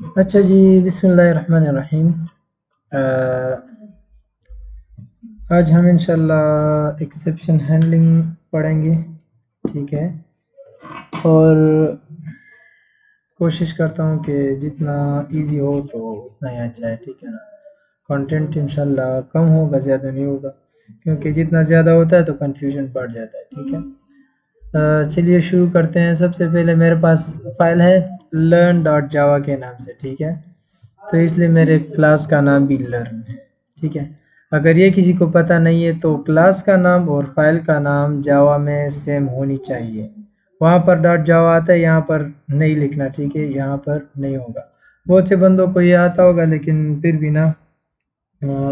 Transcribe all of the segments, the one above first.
अच्छा जी, बिस्मिल्लाहिर्रहमानिर्रहीम। आज हम इंशाल्लाह एक्सेप्शन हैंडलिंग पढ़ेंगे, ठीक है। और कोशिश करता हूँ कि जितना इजी हो तो उतना ही अच्छा है, ठीक है ना। कंटेंट इंशाल्लाह कम होगा, ज़्यादा नहीं होगा, क्योंकि जितना ज़्यादा होता है तो कंफ्यूजन बढ़ जाता है, ठीक है। चलिए शुरू करते हैं। सबसे पहले मेरे पास फाइल है learn.java के नाम से, ठीक है। तो इसलिए मेरे क्लास का नाम भी लर्न है, ठीक है। अगर ये किसी को पता नहीं है तो क्लास का नाम और फाइल का नाम जावा में सेम होनी चाहिए। वहाँ पर डॉट जावा आता है, यहाँ पर नहीं लिखना, ठीक है। यहाँ पर नहीं होगा। बहुत से बंदों को ये आता होगा, लेकिन फिर भी ना,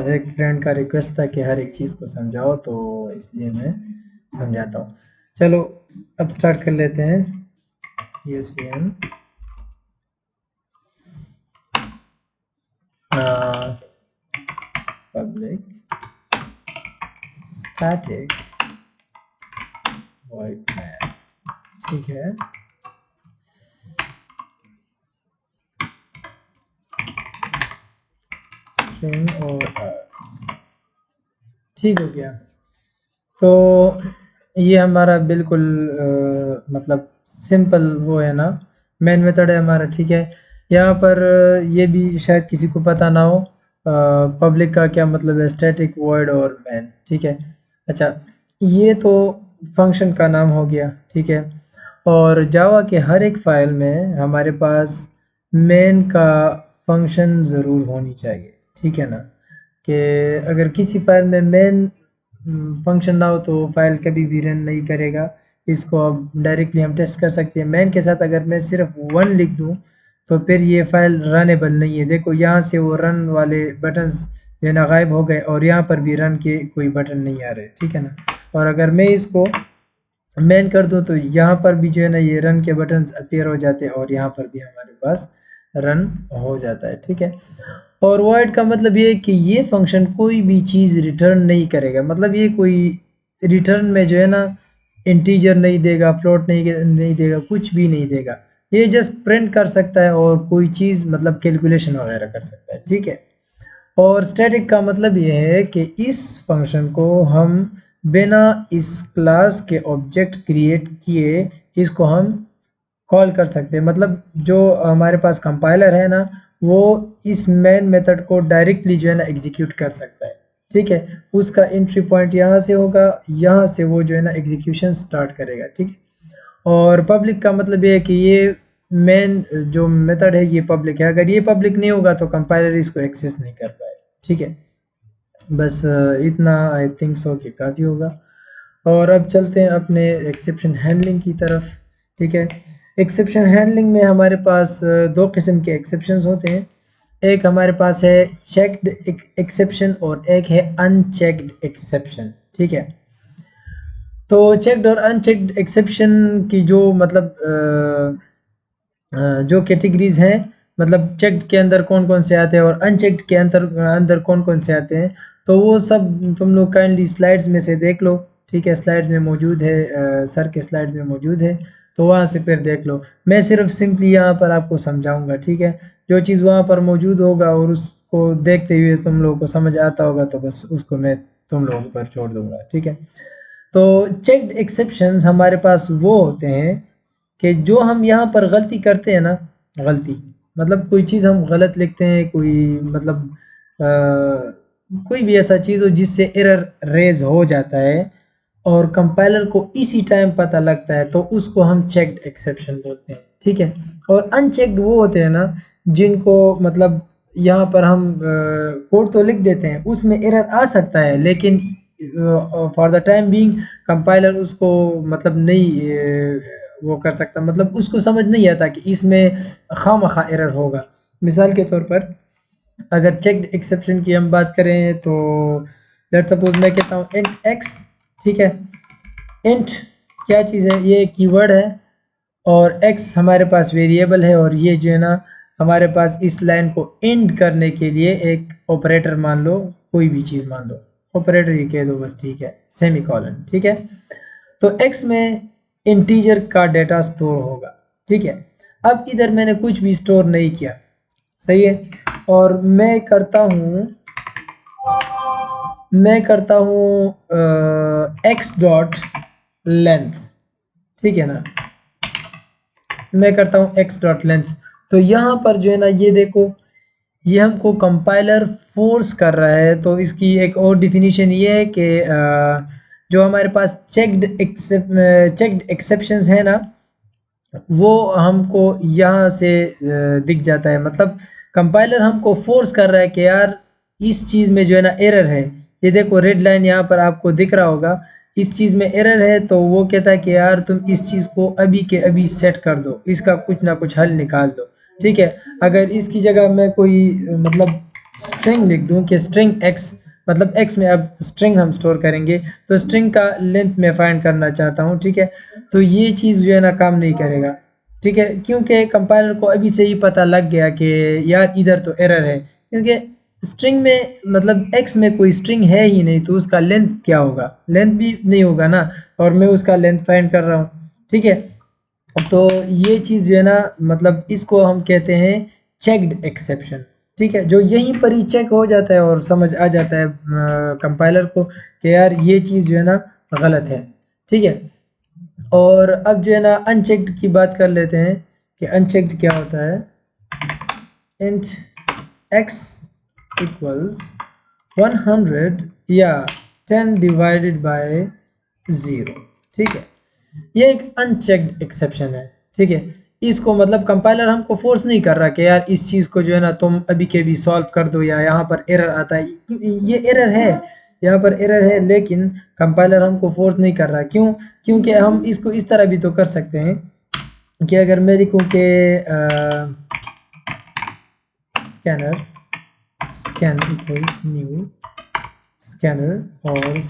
एक फ्रेंड का रिक्वेस्ट था कि हर एक चीज़ को समझाओ, तो इसलिए मैं समझाता हूँ। चलो अब स्टार्ट कर लेते हैं। ESPN public static void main, ठीक है। स्ट्रिंग और ठीक हो गया। तो ये हमारा बिल्कुल मतलब सिंपल वो है ना, मेन मेथड है हमारा, ठीक है। यहाँ पर ये भी शायद किसी को पता ना हो, पब्लिक का क्या मतलब है, स्टैटिक वॉइड और मैन, ठीक है। अच्छा, ये तो फंक्शन का नाम हो गया, ठीक है। और जावा के हर एक फाइल में हमारे पास मेन का फंक्शन ज़रूर होनी चाहिए, ठीक है ना। कि अगर किसी फाइल में मेन फंक्शन ना हो तो फाइल कभी भी रन नहीं करेगा। इसको अब डायरेक्टली हम टेस्ट कर सकते हैं। मैन के साथ अगर मैं सिर्फ 1 लिख दूं तो फिर ये फाइल रनेबल नहीं है। देखो यहाँ से वो रन वाले बटन्स जो है ना गायब हो गए, और यहाँ पर भी रन के कोई बटन नहीं आ रहे, ठीक है ना। और अगर मैं इसको मैन कर दूं तो यहाँ पर भी जो है ना ये रन के बटन अपीयर हो जाते हैं, और यहाँ पर भी हमारे पास रन हो जाता है, ठीक है। और वॉइड का मतलब ये है कि ये फंक्शन कोई भी चीज़ रिटर्न नहीं करेगा। मतलब ये कोई रिटर्न में जो है ना इंटीजर नहीं देगा, फ्लोट नहीं देगा, कुछ भी नहीं देगा। ये जस्ट प्रिंट कर सकता है और कोई चीज़ मतलब कैलकुलेशन वगैरह कर सकता है, ठीक है। और स्टैटिक का मतलब ये है कि इस फंक्शन को हम बिना इस क्लास के ऑब्जेक्ट क्रिएट किए इसको हम कॉल कर सकते हैं। मतलब जो हमारे पास कंपाइलर है ना, वो इस मेन मेथड को डायरेक्टली जो है ना एग्जीक्यूट कर सकता है, ठीक है। उसका एंट्री पॉइंट यहाँ से होगा, यहाँ से वो जो है ना एग्जीक्यूशन स्टार्ट करेगा, ठीक है। और पब्लिक का मतलब ये है कि ये मेन जो मेथड है ये पब्लिक है। अगर ये पब्लिक नहीं होगा तो कंपाइलर इसको एक्सेस नहीं कर पाए, ठीक है। बस इतना आई थिंक सो कि काफ़ी होगा। और अब चलते हैं अपने एक्सेप्शन हैंडलिंग की तरफ, ठीक है। एक्सेप्शन हैंडलिंग में हमारे पास दो किस्म के एक्सेप्शंस होते हैं। एक हमारे पास है चेक्ड एक्सेप्शन और एक है अनचेक्ड एक्सेप्शन, ठीक है। तो चेक्ड और अनचेक्ड एक्सेप्शन की जो मतलब जो कैटेगरीज हैं, मतलब चेक्ड के अंदर कौन कौन से आते हैं और अनचेक्ड के अंदर अंदर कौन कौन से आते हैं, तो वो सब तुम लोग काइंडली स्लाइड्स में से देख लो, ठीक है। स्लाइड्स में मौजूद है, सर के स्लाइड में मौजूद है, तो वहाँ से फिर देख लो। मैं सिर्फ सिंपली यहाँ पर आपको समझाऊंगा, ठीक है। जो चीज़ वहाँ पर मौजूद होगा और उसको देखते हुए तुम लोगों को समझ आता होगा तो बस उसको मैं तुम लोगों पर छोड़ दूंगा, ठीक है। तो चेक्ड एक्सेप्शंस हमारे पास वो होते हैं कि जो हम यहाँ पर गलती करते हैं ना, गलती मतलब कोई चीज़ हम गलत लिखते हैं, कोई मतलब कोई भी ऐसा चीज़ हो जिससे एरर रेज हो जाता है और कंपाइलर को इसी टाइम पता लगता है, तो उसको हम चेक्ड एक्सेप्शन बोलते हैं, ठीक है। और अनचेक्ड वो होते हैं ना जिनको मतलब यहाँ पर हम कोड तो लिख देते हैं, उसमें एरर आ सकता है, लेकिन for the time being compiler उसको मतलब नहीं वो कर सकता, मतलब उसको समझ नहीं आता कि इसमें खामखा एरर होगा। मिसाल के तौर पर अगर चेक्ड एक्सेप्शन की हम बात करें तो लेट सपोज मैं कहता हूँ इंट एक्स, ठीक है। इंट क्या चीज़ है, ये कीवर्ड है, और एक्स हमारे पास वेरिएबल है, और ये जो है ना हमारे पास इस लाइन को एंड करने के लिए एक ऑपरेटर मान लो, कोई भी चीज़ मान लो, ऑपरेटर ही कह दो बस, ठीक है, सेमीकोलन, ठीक है। तो एक्स में इंटीजर का डेटा स्टोर होगा, ठीक है। अब इधर मैंने कुछ भी स्टोर नहीं किया, सही है। और मैं करता हूँ एक्स डॉट लेंथ, ठीक है ना, मैं करता हूँ एक्स डॉट लेंथ। तो यहाँ पर जो है ना, ये देखो, ये हमको कंपाइलर फोर्स कर रहा है। तो इसकी एक और डिफिनीशन ये है कि जो हमारे पास चेक्ड एक्सेप्शंस है ना, वो हमको यहाँ से दिख जाता है। मतलब कंपाइलर हमको फोर्स कर रहा है कि यार इस चीज़ में जो है ना एरर है। ये देखो रेड लाइन यहाँ पर आपको दिख रहा होगा, इस चीज़ में एरर है। तो वो कहता है कि यार तुम इस चीज़ को अभी के अभी सेट कर दो, इसका कुछ ना कुछ हल निकाल दो, ठीक है। अगर इसकी जगह मैं कोई मतलब स्ट्रिंग लिख दूं कि स्ट्रिंग एक्स, मतलब एक्स में अब स्ट्रिंग हम स्टोर करेंगे, तो स्ट्रिंग का लेंथ में फाइंड करना चाहता हूँ, ठीक है। तो ये चीज़ जो है ना काम नहीं करेगा, ठीक है, क्योंकि कंपाइलर को अभी से ही पता लग गया कि यार इधर तो एरर है, क्योंकि स्ट्रिंग में मतलब एक्स में कोई स्ट्रिंग है ही नहीं, तो उसका लेंथ क्या होगा, लेंथ भी नहीं होगा ना, और मैं उसका लेंथ फाइंड कर रहा हूँ, ठीक है। तो ये चीज़ जो है ना, मतलब इसको हम कहते हैं चेक्ड एक्सेप्शन, ठीक है। जो यहीं पर ही चेक हो जाता है और समझ आ जाता है कंपाइलर को कि यार ये चीज़ जो है ना गलत है, ठीक है। और अब जो है ना अनचेक्ड की बात कर लेते हैं कि अनचेक्ड क्या होता है। इंट x इक्वल्स 100 या 10 डिवाइडेड बाय 0, ठीक है। ये एक अनचेक्ड एक्सेप्शन है, ठीक है। इसको मतलब कंपाइलर हमको फोर्स नहीं कर रहा कि यार इस चीज़ को जो है ना तुम अभी के भी सॉल्व कर दो, या यहाँ पर एरर आता है, ये एरर है, यहाँ पर एरर है, लेकिन कंपाइलर हमको फोर्स नहीं कर रहा। क्यों? क्योंकि हम इसको इस तरह भी तो कर सकते हैं कि अगर मैं लिखूँ कि स्कैन इक्वल्स न्यू स्कैनर और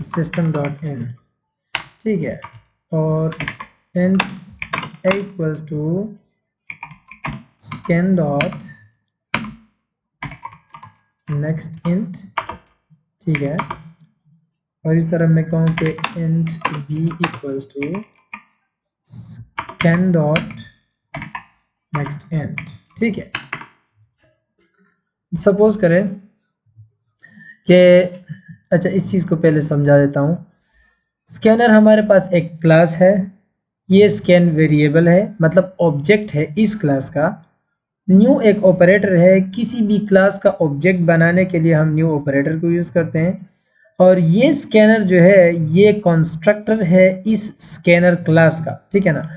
सिस्टम डॉट इन, ठीक है, और int a equals to scan dot next int, ठीक है। और इस तरह मैं कहूँ कि int b equals to scan dot next int, ठीक है। सपोज करें कि, अच्छा इस चीज़ को पहले समझा देता हूँ। स्कैनर हमारे पास एक क्लास है, ये स्कैन वेरिएबल है, मतलब ऑब्जेक्ट है इस क्लास का। न्यू एक ऑपरेटर है, किसी भी क्लास का ऑब्जेक्ट बनाने के लिए हम न्यू ऑपरेटर को यूज़ करते हैं। और ये स्कैनर जो है ये कंस्ट्रक्टर है इस स्कैनर क्लास का, ठीक है ना।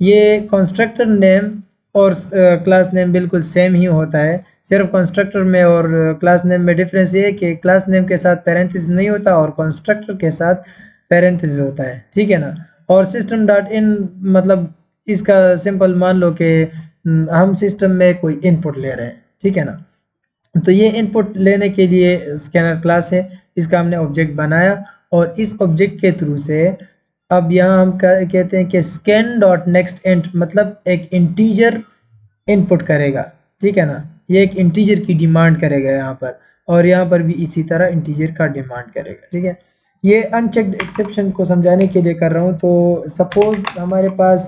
ये कंस्ट्रक्टर नेम और क्लास नेम बिल्कुल सेम ही होता है, सिर्फ कंस्ट्रक्टर में और क्लास नेम में डिफरेंस ये है कि क्लास नेम के साथ पैरेंथेसिस नहीं होता और कंस्ट्रक्टर के साथ पैरेंथेसिस होता है, ठीक है ना। और सिस्टम डॉट इन मतलब इसका सिंपल मान लो कि हम सिस्टम में कोई इनपुट ले रहे हैं, ठीक है ना। तो ये इनपुट लेने के लिए स्कैनर क्लास है, इसका हमने ऑब्जेक्ट बनाया, और इस ऑब्जेक्ट के थ्रू से अब यहाँ हम कहते हैं कि स्कैन डॉट नेक्स्ट इंट मतलब एक इंटीजर इनपुट करेगा, ठीक है ना। ये एक इंटीजर की डिमांड करेगा यहाँ पर, और यहाँ पर भी इसी तरह इंटीजर का डिमांड करेगा, ठीक है। ये अनचेक्ड एक्सेप्शन को समझाने के लिए कर रहा हूँ। तो सपोज हमारे पास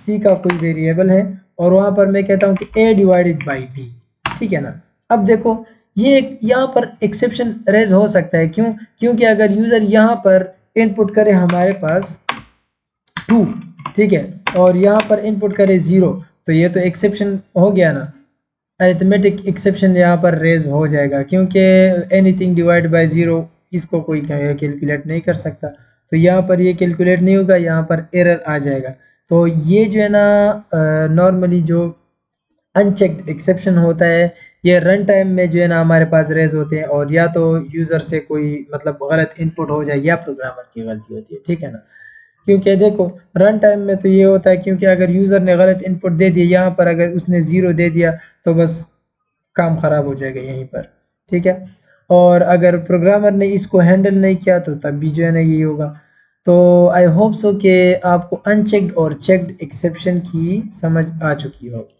सी का कोई वेरिएबल है, और वहाँ पर मैं कहता हूँ कि a डिवाइडेड बाई b, ठीक है ना। अब देखो ये यहाँ पर एक्सेप्शन रेज हो सकता है, क्यों? क्योंकि अगर यूजर यहाँ पर इनपुट करे हमारे पास 2, ठीक है, और यहाँ पर इनपुट करे 0, तो ये तो एक्सेप्शन हो गया ना, अरिथमेटिक एक्सेप्शन यहाँ पर रेज हो जाएगा, क्योंकि एनीथिंग डिवाइड बाय 0 इसको कोई कैलकुलेट नहीं कर सकता। तो यहाँ पर ये कैलकुलेट नहीं होगा, यहाँ पर एरर आ जाएगा। तो ये जो है ना नॉर्मली जो अनचेक्ड एक्सेप्शन होता है, ये रन टाइम में जो है ना हमारे पास रेज होते हैं, और या तो यूज़र से कोई मतलब गलत इनपुट हो जाए या प्रोग्रामर की गलती होती है, ठीक है ना। क्योंकि देखो रन टाइम में तो ये होता है, क्योंकि अगर यूज़र ने गलत इनपुट दे दिया, यहाँ पर अगर उसने 0 दे दिया तो बस काम ख़राब हो जाएगा यहीं पर, ठीक है। और अगर प्रोग्रामर ने इसको हैंडल नहीं किया तो तब भी जो है ना यही होगा। तो आई होप सो कि आपको अनचेक्ड और चेक्ड एक्सेप्शन की समझ आ चुकी होगी,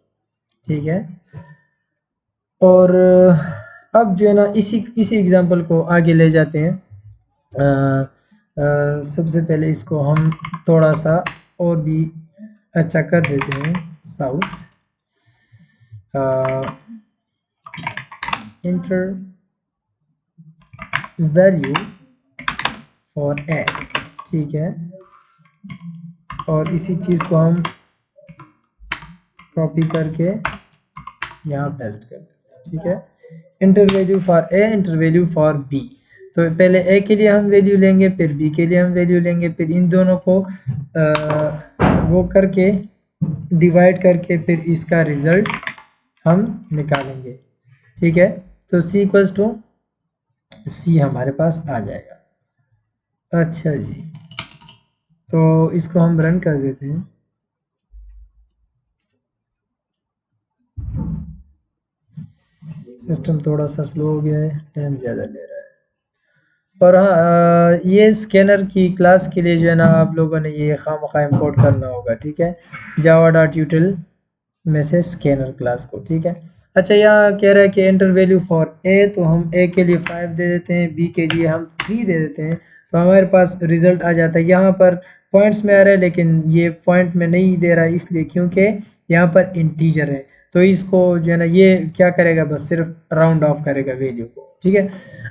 ठीक है। और अब जो है ना इसी एग्जांपल को आगे ले जाते हैं। सबसे पहले इसको हम थोड़ा सा और भी अच्छा कर देते हैं, साउथ इंटर वैल्यू फॉर ए, ठीक है, और इसी चीज़ को हम कॉपी करके यहाँ पेस्ट कर देते हैं, ठीक है। Enter value for A, enter value for B. तो पहले ए के लिए हम वैल्यू लेंगे, फिर बी के लिए हम वैल्यू लेंगे, फिर इन दोनों को वो करके डिवाइड करके फिर इसका रिजल्ट हम निकालेंगे, ठीक है। तो सी इक्वल्स टू सी हमारे पास आ जाएगा। अच्छा जी, तो इसको हम रन कर देते हैं। सिस्टम थोड़ा सा स्लो हो गया है, टाइम ज़्यादा ले रहा है। और हाँ, ये स्कैनर की क्लास के लिए जो है ना आप लोगों ने ये खामखा इंपोर्ट करना होगा, ठीक है, java.util में से स्कैनर क्लास को, ठीक है। अच्छा, यहाँ कह रहा है कि एंटर वैल्यू फॉर ए, तो हम ए के लिए 5 दे देते हैं, बी के लिए हम 3 दे देते हैं, तो हमारे पास रिजल्ट आ जाता है। यहाँ पर पॉइंट्स में आ रहा है लेकिन ये पॉइंट में नहीं दे रहा है, इसलिए क्योंकि यहाँ पर इंटीजर है, तो इसको जो है ना ये क्या करेगा, बस सिर्फ राउंड ऑफ करेगा वैल्यू को, ठीक है।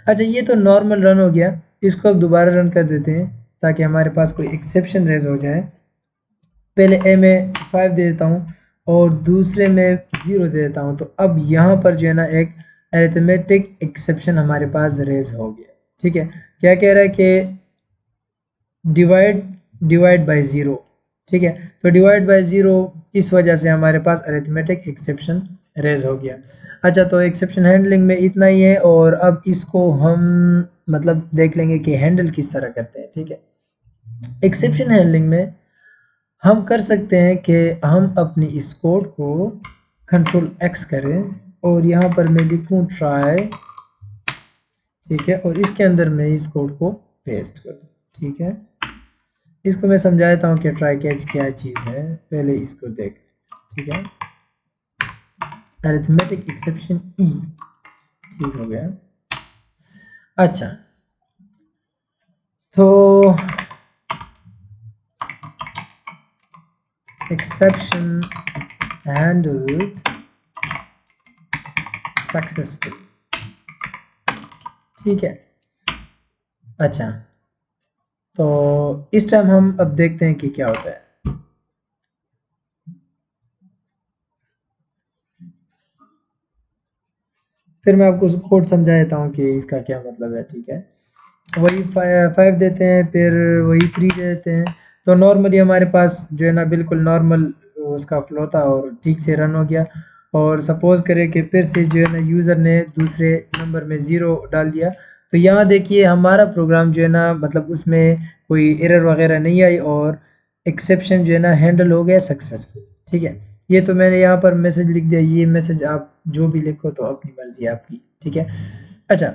अच्छा, ये तो नॉर्मल रन हो गया, इसको अब दोबारा रन कर देते हैं ताकि हमारे पास कोई एक्सेप्शन रेज हो जाए। पहले ए में 5 दे देता हूँ और दूसरे में 0 दे देता हूँ, तो अब यहाँ पर जो है ना एक अरिथमेटिक एक्सेप्शन हमारे पास रेज हो गया, ठीक है। क्या कह रहा है कि डिवाइड बाय 0, ठीक है, तो डिवाइड बाय 0 इस वजह से हमारे पास अरिथमेटिक एक्सेप्शन रेज हो गया। अच्छा, तो एक्सेप्शन हैंडलिंग में इतना ही है, और अब इसको हम मतलब देख लेंगे कि हैंडल किस तरह करते हैं, ठीक है। एक्सेप्शन हैंडलिंग में हम कर सकते हैं कि हम अपनी इस कोड को कंट्रोल एक्स करें और यहाँ पर मैं लिखूँ ट्राई, ठीक है, और इसके अंदर मैं इस कोड को पेस्ट कर दूँ, ठीक है। इसको मैं समझाता हूँ कि ट्राई कैच क्या चीज़ है, पहले इसको देख, ठीक है। अरिथमेटिक एक्सेप्शन ई, ठीक हो गया। अच्छा, तो एक्सेप्शन हैंडल्ड सक्सेसफुल, ठीक है। अच्छा, तो इस टाइम हम अब देखते हैं कि क्या होता है। फिर मैं आपको कोड समझा देता हूँ कि इसका क्या मतलब है, ठीक है। वही 5 देते हैं, फिर वही 3 दे देते हैं, तो नॉर्मली हमारे पास जो है ना बिल्कुल नॉर्मल उसका फ्लो था और ठीक से रन हो गया। और सपोज करें कि फिर से जो है ना यूज़र ने दूसरे नंबर में 0 डाल दिया, तो यहाँ देखिए हमारा प्रोग्राम जो है ना मतलब उसमें कोई एरर वगैरह नहीं आई और एक्सेप्शन जो है ना हैंडल हो गया सक्सेसफुल, ठीक है। ये तो मैंने यहाँ पर मैसेज लिख दिया, ये मैसेज आप जो भी लिखो तो अपनी मर्जी आपकी, ठीक है। अच्छा,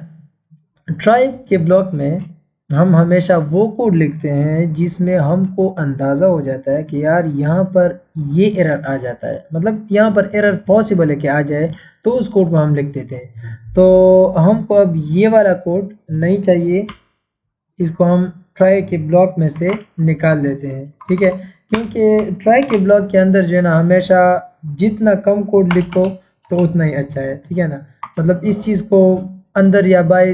ट्राई के ब्लॉक में हम हमेशा वो कोड लिखते हैं जिसमें हमको अंदाज़ा हो जाता है कि यार यहाँ पर ये एरर आ जाता है, मतलब यहाँ पर एरर पॉसिबल है कि आ जाए, तो उस कोड को हम लिख देते हैं। तो हमको अब ये वाला कोड नहीं चाहिए, इसको हम ट्राई के ब्लॉक में से निकाल देते हैं, ठीक है। क्योंकि ट्राई के ब्लॉक के अंदर जो है ना हमेशा जितना कम कोड लिखो तो उतना ही अच्छा है, ठीक है ना। मतलब इस चीज़ को अंदर या बाहर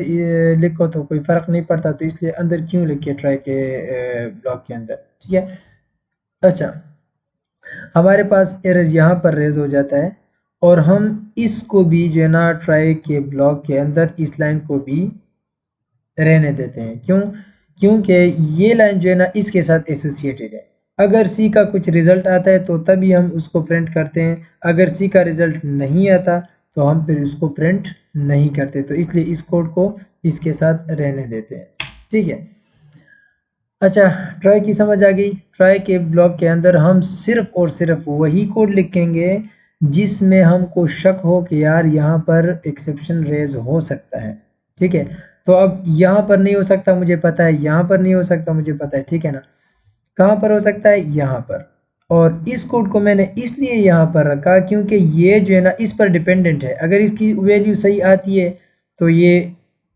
लिखो तो कोई फ़र्क नहीं पड़ता, तो इसलिए अंदर क्यों लिखे ट्राई के ब्लॉक के अंदर, ठीक है। अच्छा, हमारे पास एरर यहाँ पर रेज हो जाता है और हम इसको भी जो है ना ट्राई के ब्लॉक के अंदर इस लाइन को भी रहने देते हैं। क्यों? क्योंकि ये लाइन जो है ना इसके साथ एसोसिएटेड है। अगर सी का कुछ रिज़ल्ट आता है तो तभी हम उसको प्रिंट करते हैं, अगर सी का रिज़ल्ट नहीं आता तो हम फिर उसको प्रिंट नहीं करते, तो इसलिए इस कोड को इसके साथ रहने देते हैं, ठीक है। अच्छा, ट्राई की समझ आ गई। ट्राई के ब्लॉक के अंदर हम सिर्फ और सिर्फ वही कोड लिखेंगे जिसमें हमको शक हो कि यार यहाँ पर एक्सेप्शन रेज हो सकता है, ठीक है। तो अब यहाँ पर नहीं हो सकता मुझे पता है, यहाँ पर नहीं हो सकता मुझे पता है, ठीक है ना। कहाँ पर हो सकता है? यहाँ पर। और इस कोड को मैंने इसलिए यहाँ पर रखा क्योंकि ये जो है ना इस पर डिपेंडेंट है, अगर इसकी वैल्यू सही आती है तो ये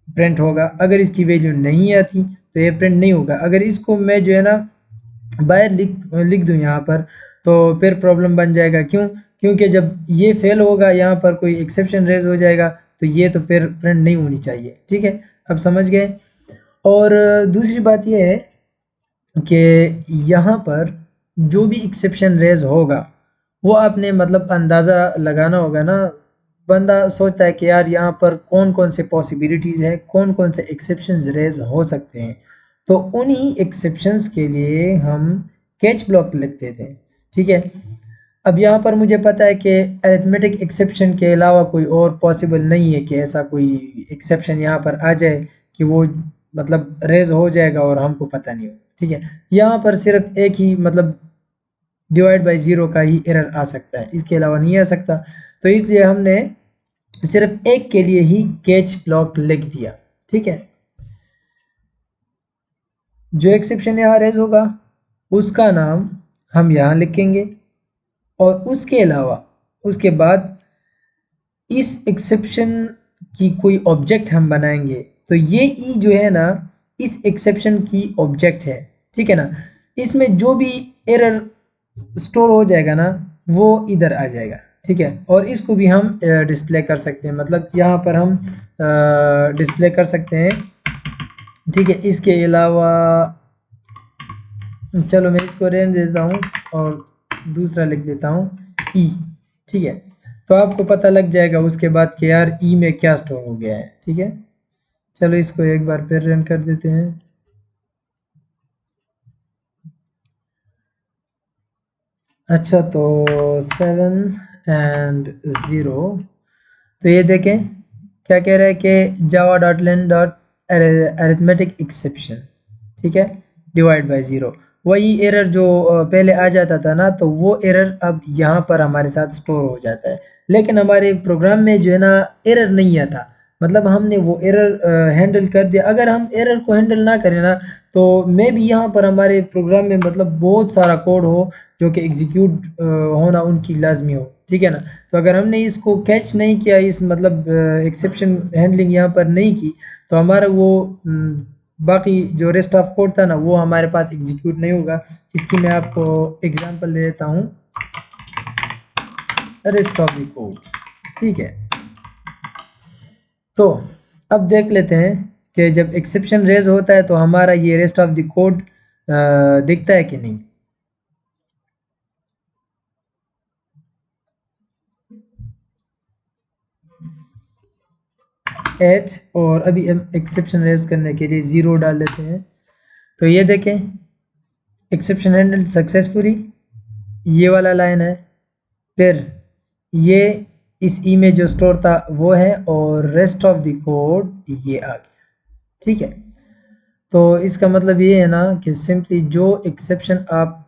प्रिंट होगा, अगर इसकी वैल्यू नहीं आती तो ये प्रिंट नहीं होगा। अगर इसको मैं जो है ना बाहर लिख दूँ यहाँ पर तो फिर प्रॉब्लम बन जाएगा। क्यों? क्योंकि जब ये फेल होगा यहाँ पर कोई एक्सेप्शन रेज हो जाएगा तो ये तो फिर प्रिंट नहीं होनी चाहिए। ठीक है, अब समझ गए। और दूसरी बात ये है कि यहाँ पर जो भी एक्सेप्शन रेज होगा वो आपने मतलब अंदाज़ा लगाना होगा ना। बंदा सोचता है कि यार यहाँ पर कौन कौन से पॉसिबिलिटीज़ हैं, कौन कौन से एक्सेप्शंस रेज हो सकते हैं, तो उन्हीं एक्सेप्शंस के लिए हम कैच ब्लॉक लिखते थे। ठीक है, अब यहाँ पर मुझे पता है कि अरिथमेटिक एक्सेप्शन के अलावा कोई और पॉसिबल नहीं है कि ऐसा कोई एक्सेप्शन यहाँ पर आ जाए कि वो मतलब रेज हो जाएगा और हमको पता नहीं हो। ठीक है, यहाँ पर सिर्फ एक ही मतलब डिवाइड बाय ज़ीरो का ही एरर आ सकता है, इसके अलावा नहीं आ सकता। तो इसलिए हमने सिर्फ एक के लिए ही कैच ब्लॉक लिख दिया। ठीक है, जो एक्सेप्शन यहाँ रेज होगा उसका नाम हम यहाँ लिखेंगे और उसके अलावा उसके बाद इस एक्सेप्शन की कोई ऑब्जेक्ट हम बनाएंगे तो ये ई जो है ना इस एक्सेप्शन की ऑब्जेक्ट है। ठीक है ना, इसमें जो भी एरर स्टोर हो जाएगा ना वो इधर आ जाएगा। ठीक है, और इसको भी हम डिस्प्ले कर सकते हैं, मतलब यहाँ पर हम डिस्प्ले कर सकते हैं। ठीक है, इसके अलावा चलो मैं इसको रेंज देता हूँ और दूसरा लिख देता हूँ ई। ठीक है, तो आपको पता लग जाएगा उसके बाद कि यार ई में क्या स्टोर हो गया है। ठीक है, चलो इसको एक बार फिर रन कर देते हैं। अच्छा, तो 7 और 0, तो ये देखें क्या कह रहा है कि जावा डॉट लेन डॉट अरिथमेटिक एक्सेप्शन। ठीक है, डिवाइड बाय ज़ीरो, वही एरर जो पहले आ जाता था ना तो वो एरर अब यहाँ पर हमारे साथ स्टोर हो जाता है। लेकिन हमारे प्रोग्राम में जो है ना एरर नहीं आता, मतलब हमने वो एरर हैंडल कर दिया। अगर हम एरर को हैंडल ना करें ना तो मे भी यहाँ पर हमारे प्रोग्राम में मतलब बहुत सारा कोड हो जो कि एग्जीक्यूट होना उनकी लाजमी हो। ठीक है ना, तो अगर हमने इसको कैच नहीं किया, इस मतलब एक्सेप्शन हैंडलिंग यहाँ पर नहीं की, तो हमारा वो बाकी जो रेस्ट ऑफ कोड था ना वो हमारे पास एग्जीक्यूट नहीं होगा। इसकी मैं आपको एग्जांपल दे देता हूँ, रेस्ट ऑफ द कोड। ठीक है, तो अब देख लेते हैं कि जब एक्सेप्शन रेज होता है तो हमारा ये रेस्ट ऑफ द कोड दिखता है कि नहीं। एच, और अभी हम एक्सेप्शन रेज करने के लिए 0 डाल देते हैं। तो ये देखें एक्सेप्शन हैंडल सक्सेसफुली, ये वाला लाइन है। फिर ये इस ई में जो स्टोर था वो है और रेस्ट ऑफ द कोड ये आ गया। ठीक है, तो इसका मतलब ये है ना कि सिंपली जो एक्सेप्शन आप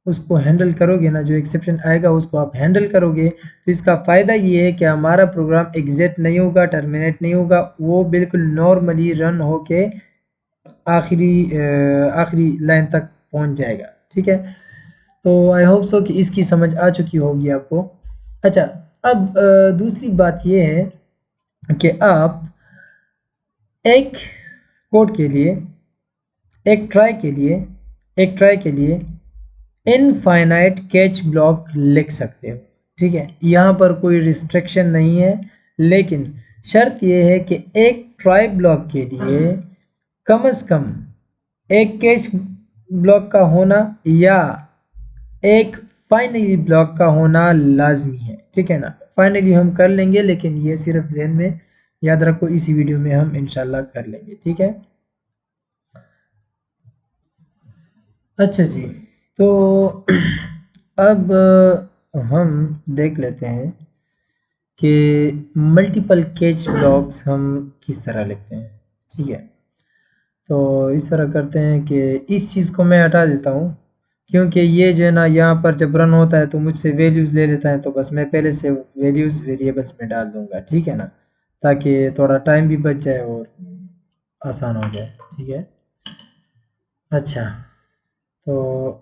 उसको हैंडल करोगे ना, जो एक्सेप्शन आएगा उसको आप हैंडल करोगे तो इसका फ़ायदा ये है कि हमारा प्रोग्राम एग्जिट नहीं होगा, टर्मिनेट नहीं होगा, वो बिल्कुल नॉर्मली रन होके आखिरी लाइन तक पहुंच जाएगा। ठीक है, तो आई होप सो कि इसकी समझ आ चुकी होगी आपको। अच्छा, अब दूसरी बात ये है कि आप एक कोड के लिए एक ट्राई के लिए इनफाइनाइट कैच ब्लॉक लिख सकते हो। ठीक है, यहाँ पर कोई रिस्ट्रिक्शन नहीं है, लेकिन शर्त यह है कि एक ट्राई ब्लॉक के लिए कम से कम एक कैच ब्लॉक का होना या एक फाइनली ब्लॉक का होना लाजमी है। ठीक है ना, फाइनली हम कर लेंगे लेकिन ये सिर्फ ध्यान में याद रखो, इसी वीडियो में हम इंशाल्लाह कर लेंगे। ठीक है, अच्छा जी, तो अब हम देख लेते हैं कि मल्टीपल कैच ब्लॉक्स हम किस तरह लिखते हैं। ठीक है, तो इस तरह करते हैं कि इस चीज़ को मैं हटा देता हूँ क्योंकि ये जो है ना यहाँ पर जब रन होता है तो मुझसे वैल्यूज़ ले लेता है, तो बस मैं पहले से वैल्यूज़ वेरिएबल्स में डाल दूँगा। ठीक है ना, ताकि थोड़ा टाइम भी बच जाए और आसान हो जाए। ठीक है, अच्छा, तो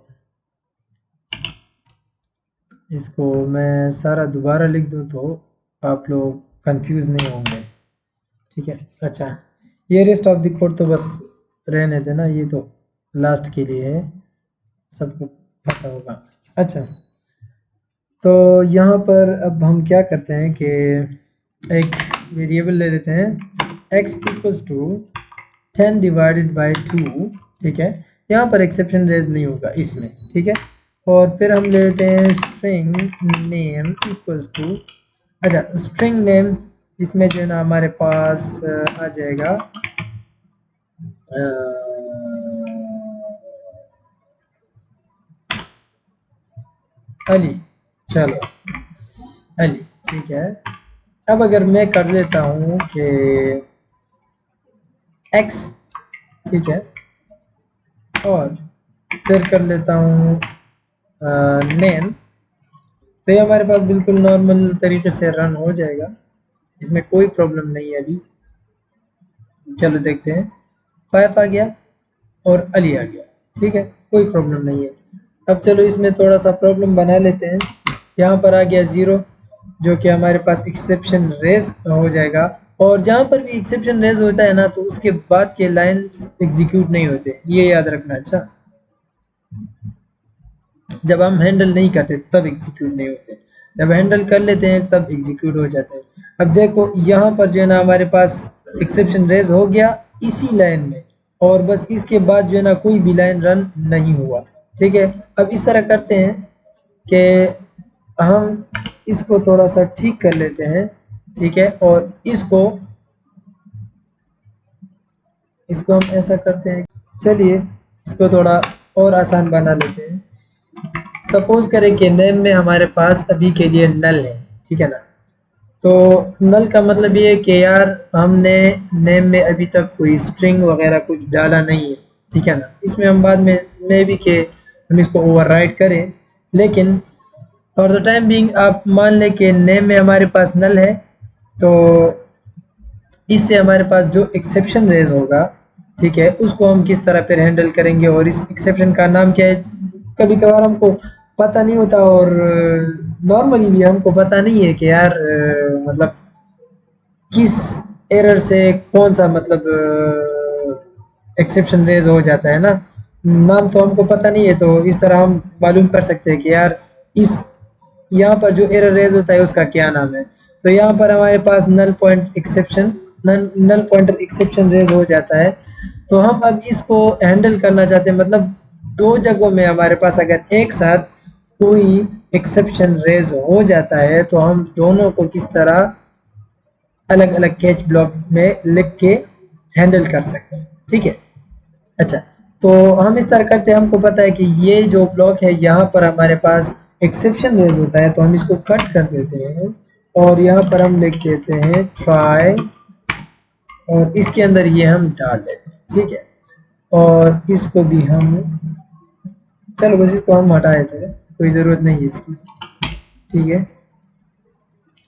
इसको मैं सारा दोबारा लिख दूँ तो आप लोग कंफ्यूज नहीं होंगे। ठीक है, अच्छा, ये रेस्ट ऑफ द कोड तो बस रहने देना, ये तो लास्ट के लिए है। सबको पता होगा। अच्छा, तो यहाँ पर अब हम क्या करते हैं कि एक वेरिएबल ले लेते हैं x equals to 10 divided by 2, ठीक है। यहाँ पर एक्सेप्शन रेज नहीं होगा इसमें, ठीक है। और फिर हम ले लेते हैं स्ट्रिंग नेम इक्वल्स टू, अच्छा स्ट्रिंग नेम इसमें जो है ना हमारे पास आ जाएगा अली, चलो अली, ठीक है। अब अगर मैं कर लेता हूँ कि x, ठीक है, और फिर कर लेता हूँ नेम, तो ये हमारे पास बिल्कुल नॉर्मल तरीके से रन हो जाएगा, इसमें कोई प्रॉब्लम नहीं है अभी। चलो देखते हैं, 5 आ गया और अली आ गया, ठीक है, कोई प्रॉब्लम नहीं है। अब चलो इसमें थोड़ा सा प्रॉब्लम बना लेते हैं। यहाँ पर आ गया 0, जो कि हमारे पास एक्सेप्शन रेज हो जाएगा। और जहाँ पर भी एक्सेप्शन रेज होता है ना, तो उसके बाद के लाइन एग्जीक्यूट नहीं होते, ये याद रखना। अच्छा, जब हम हैंडल नहीं करते तब एग्जीक्यूट नहीं होते, जब हैंडल कर लेते हैं तब एग्जीक्यूट हो जाते हैं। अब देखो यहाँ पर जो है ना हमारे पास एक्सेप्शन रेज हो गया इसी लाइन में, और बस इसके बाद जो है ना कोई भी लाइन रन नहीं हुआ, ठीक है। अब इस तरह करते हैं कि हम इसको थोड़ा सा ठीक कर लेते हैं, ठीक है, और इसको हम ऐसा करते हैं, चलिए इसको थोड़ा और आसान बना लेते हैं। सपोज करें कि नेम में हमारे पास अभी के लिए नल है, ठीक है ना। तो नल का मतलब ये है कि यार हमने नेम में अभी तक कोई स्ट्रिंग वगैरह कुछ डाला नहीं है, ठीक है ना। इसमें हम बाद में मे भी कि हम इसको ओवरराइड करें, लेकिन फॉर द टाइम बीइंग आप मान लें कि नेम में हमारे पास नल है, तो इससे हमारे पास जो एक्सेप्शन रेज होगा, ठीक है, उसको हम किस तरह फिर हैंडल करेंगे, और इस एक्सेप्शन का नाम क्या है, कभी कभार हमको पता नहीं होता, और नॉर्मली भी हमको पता नहीं है कि यार मतलब किस एरर से कौन सा मतलब एक्सेप्शन रेज हो जाता है ना। नाम तो हमको पता नहीं है, तो इस तरह हम मालूम कर सकते हैं कि यार इस यहाँ पर जो एरर रेज होता है उसका क्या नाम है। तो यहाँ पर हमारे पास नल पॉइंटर एक्सेप्शन रेज हो जाता है। तो हम अब इसको हैंडल करना चाहते हैं, मतलब दो जगहों में हमारे पास अगर एक साथ कोई एक्सेप्शन रेज हो जाता है, तो हम दोनों को किस तरह अलग अलग कैच ब्लॉक में लिख के हैंडल कर सकते हैं, ठीक है। अच्छा, तो हम इस तरह करते हैं, हमको पता है कि ये जो ब्लॉक है यहाँ पर हमारे पास एक्सेप्शन रेज होता है, तो हम इसको कट कर देते हैं और यहाँ पर हम लिख देते हैं ट्राई, और इसके अंदर ये हम डाल देते हैं, ठीक है। और इसको भी हम, चलो बस इसको हम हटा देते हैं, कोई ज़रूरत नहीं है इसकी, ठीक है।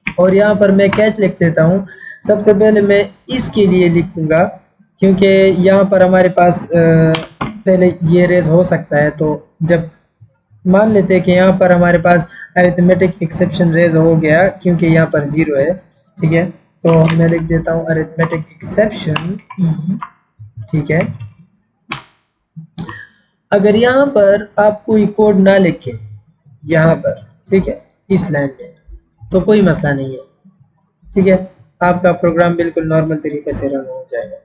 और यहाँ पर मैं कैच लिख देता हूँ। सबसे पहले मैं इसके लिए लिखूंगा, क्योंकि यहाँ पर हमारे पास पहले ये रेज हो सकता है। तो जब मान लेते हैं कि यहाँ पर हमारे पास अरिथमेटिक एक्सेप्शन रेज हो गया, क्योंकि यहाँ पर 0 है, ठीक है, तो मैं लिख देता हूँ अरिथमेटिक एक्सेप्शन ई, ठीक है। अगर यहाँ पर आप कोई कोड ना लिखे यहाँ पर, ठीक है, इस लाइन में, तो कोई मसला नहीं है, ठीक है, आपका प्रोग्राम बिल्कुल नॉर्मल तरीके से रन हो जाएगा।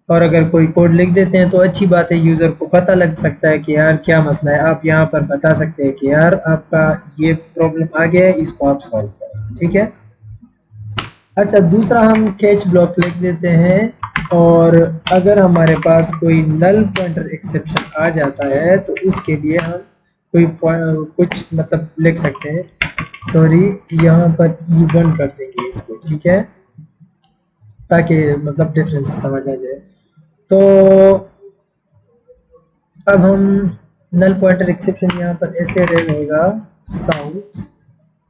और अगर कोई कोड लिख देते हैं तो अच्छी बात है, यूज़र को पता लग सकता है कि यार क्या मसला है। आप यहाँ पर बता सकते हैं कि यार आपका ये प्रॉब्लम आ गया है, इसको आप सॉल्व करें, ठीक है। अच्छा, दूसरा हम कैच ब्लॉक लिख देते हैं, और अगर हमारे पास कोई नल पॉइंटर एक्सेप्शन आ जाता है तो उसके लिए हम कोई कुछ मतलब लिख सकते हैं, सॉरी यहाँ पर E1 कर देंगे इसको, ठीक है, ताकि मतलब डिफरेंस समझ आ जाए। तो अब हम नल पॉइंटर एक्सेप्शन यहाँ पर ऐसे रेज होगा साउथ,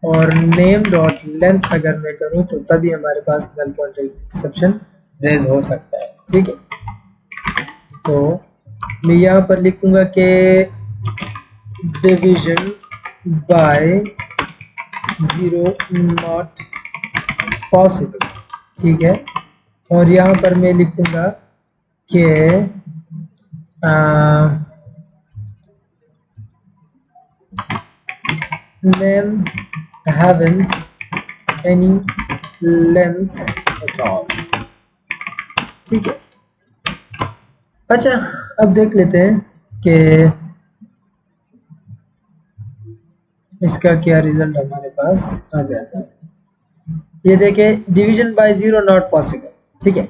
और नेम डॉट लेंथ अगर मैं करूँ तो तभी हमारे पास नल पॉइंटर एक्सेप्शन रेज हो सकता है, ठीक है। तो मैं यहाँ पर लिखूंगा कि डिवीजन बाय 0 नॉट पॉसिबल, ठीक है। और यहाँ पर मैं लिखूंगा कि name haven't any length at all। ठीक है। अच्छा, अब देख लेते हैं कि इसका क्या रिजल्ट हमारे पास आ जाता है। ये देखें, division by zero not possible. ठीक है।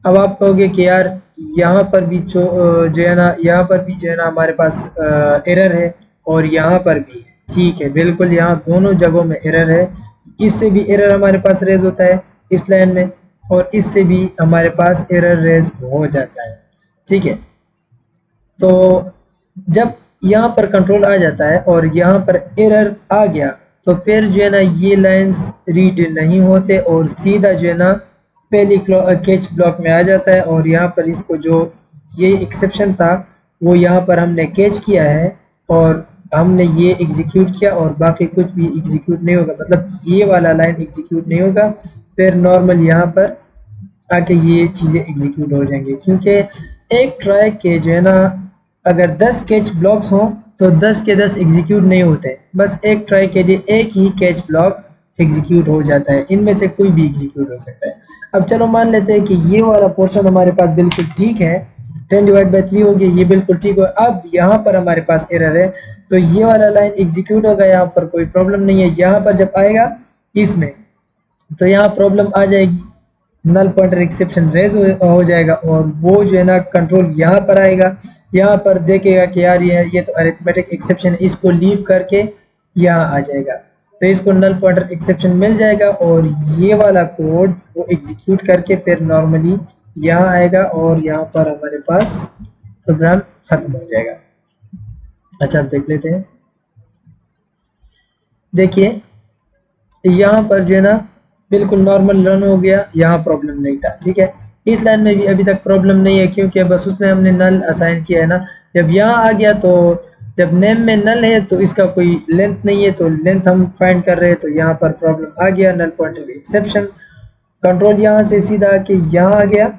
अब आप कहोगे कि यार यहाँ पर भी जो है ना, यहाँ पर भी जो है ना हमारे पास एरर है और यहाँ पर भी। ठीक है, बिल्कुल यहाँ दोनों जगहों में एरर है। इससे भी एरर हमारे पास रेज होता है इस लाइन में, और इससे भी हमारे पास एरर रेज हो जाता है। ठीक है। तो जब यहाँ पर कंट्रोल आ जाता है और यहाँ पर एरर आ गया, तो फिर जो है ना ये लाइंस रीड नहीं होते और सीधा जो है ना पहली कैच ब्लॉक में आ जाता है। और यहाँ पर इसको जो ये एक्सेप्शन था वो यहाँ पर हमने कैच किया है और हमने ये एग्जीक्यूट किया, और बाकी कुछ भी एग्जीक्यूट नहीं होगा, मतलब ये वाला लाइन एग्जीक्यूट नहीं होगा। फिर नॉर्मल यहाँ पर आके ये चीज़ें एग्जीक्यूट हो जाएंगी, क्योंकि एक ट्राई के जो है ना अगर 10 कैच ब्लॉक्स हों तो 10 के 10 एग्जीक्यूट नहीं होते, बस एक ट्राई के लिए एक ही कैच ब्लॉक एग्जीक्यूट हो जाता है, इनमें से कोई भी एग्जीक्यूट हो सकता है। अब चलो मान लेते हैं कि ये वाला पोर्शन हमारे पास बिल्कुल ठीक है, 10/3 हो गया, ये बिल्कुल ठीक हो। अब यहाँ पर हमारे पास एरर है, तो ये वाला लाइन एग्जीक्यूट होगा, यहाँ पर कोई प्रॉब्लम नहीं है। यहाँ पर जब आएगा इसमें, तो यहाँ प्रॉब्लम आ जाएगी, नल पॉइंटर एक्सेप्शन रेज हो जाएगा, और वो जो है ना कंट्रोल यहाँ पर आएगा। यहाँ पर देखेगा कि यार ये तो अरिथमेटिक एक्सेप्शन है, इसको लीव करके यहाँ आ जाएगा, तो इसको नल पॉइंटर एक्सेप्शन मिल जाएगा, और ये वाला कोड वो एग्जीक्यूट करके फिर नॉर्मली यहाँ आएगा, और यहाँ पर हमारे पास प्रोग्राम खत्म हो जाएगा। अच्छा, अब देख लेते हैं। देखिए यहाँ पर जो है ना बिल्कुल नॉर्मल रन हो गया, यहाँ प्रॉब्लम नहीं था। ठीक है, इस लाइन में भी अभी तक प्रॉब्लम नहीं है, क्योंकि बस उसमें हमने नल असाइन किया है ना। जब यहाँ आ गया, तो जब नेम में नल है तो इसका कोई लेंथ नहीं है, तो लेंथ हम फाइंड कर रहे हैं, तो यहाँ पर प्रॉब्लम आ गया, नल पॉइंटर एक्सेप्शन। कंट्रोल यहाँ से सीधा आके यहाँ आ गया,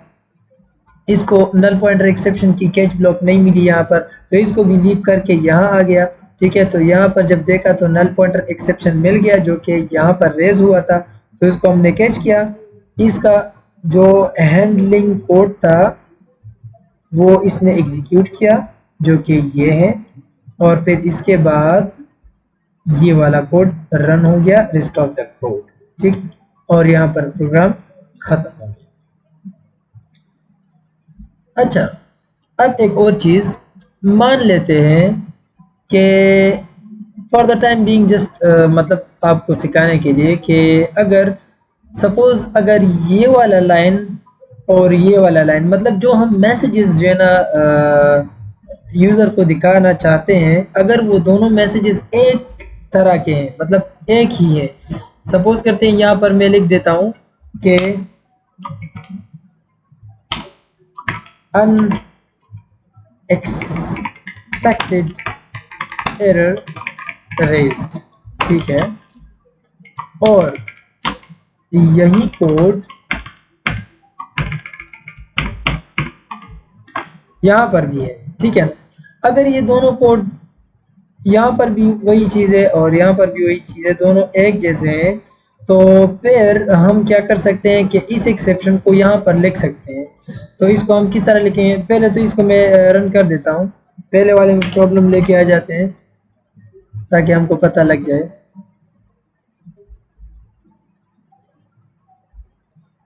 इसको नल पॉइंटर एक्सेप्शन की कैच ब्लॉक नहीं मिली यहाँ पर, तो इसको भी लीव करके यहाँ आ गया। ठीक है, तो यहाँ पर जब देखा तो नल पॉइंटर एक्सेप्शन मिल गया, जो कि यहाँ पर रेज हुआ था, तो इसको हमने कैच किया। इसका जो हैंडलिंग कोड था वो इसने एग्जीक्यूट किया, जो कि ये है, और फिर इसके बाद ये वाला कोड रन हो गया, रिस्टोर द कोड। ठीक, और यहाँ पर प्रोग्राम खत्म हो गया। अच्छा, अब एक और चीज़ मान लेते हैं कि for the time being just मतलब आपको सिखाने के लिए कि अगर सपोज अगर ये वाला लाइन और ये वाला लाइन, मतलब जो हम मैसेजेस जो है ना यूज़र को दिखाना चाहते हैं, अगर वो दोनों मैसेजेस एक तरह के हैं, मतलब एक ही है। सपोज करते हैं यहाँ पर मैं लिख देता हूँ कि अनएक्सपेक्टेड एरर रेज्ड। ठीक है, और यही कोड यहाँ पर भी है। ठीक है, अगर ये दोनों कोड यहाँ पर भी वही चीज़ है और यहाँ पर भी वही चीज़ है, दोनों एक जैसे हैं, तो फिर हम क्या कर सकते हैं कि इस एक्सेप्शन को यहाँ पर लिख सकते हैं। तो इसको हम किस तरह लिखेंगे, पहले तो इसको मैं रन कर देता हूँ, पहले वाले में प्रॉब्लम लेके आ जाते हैं ताकि हमको पता लग जाए।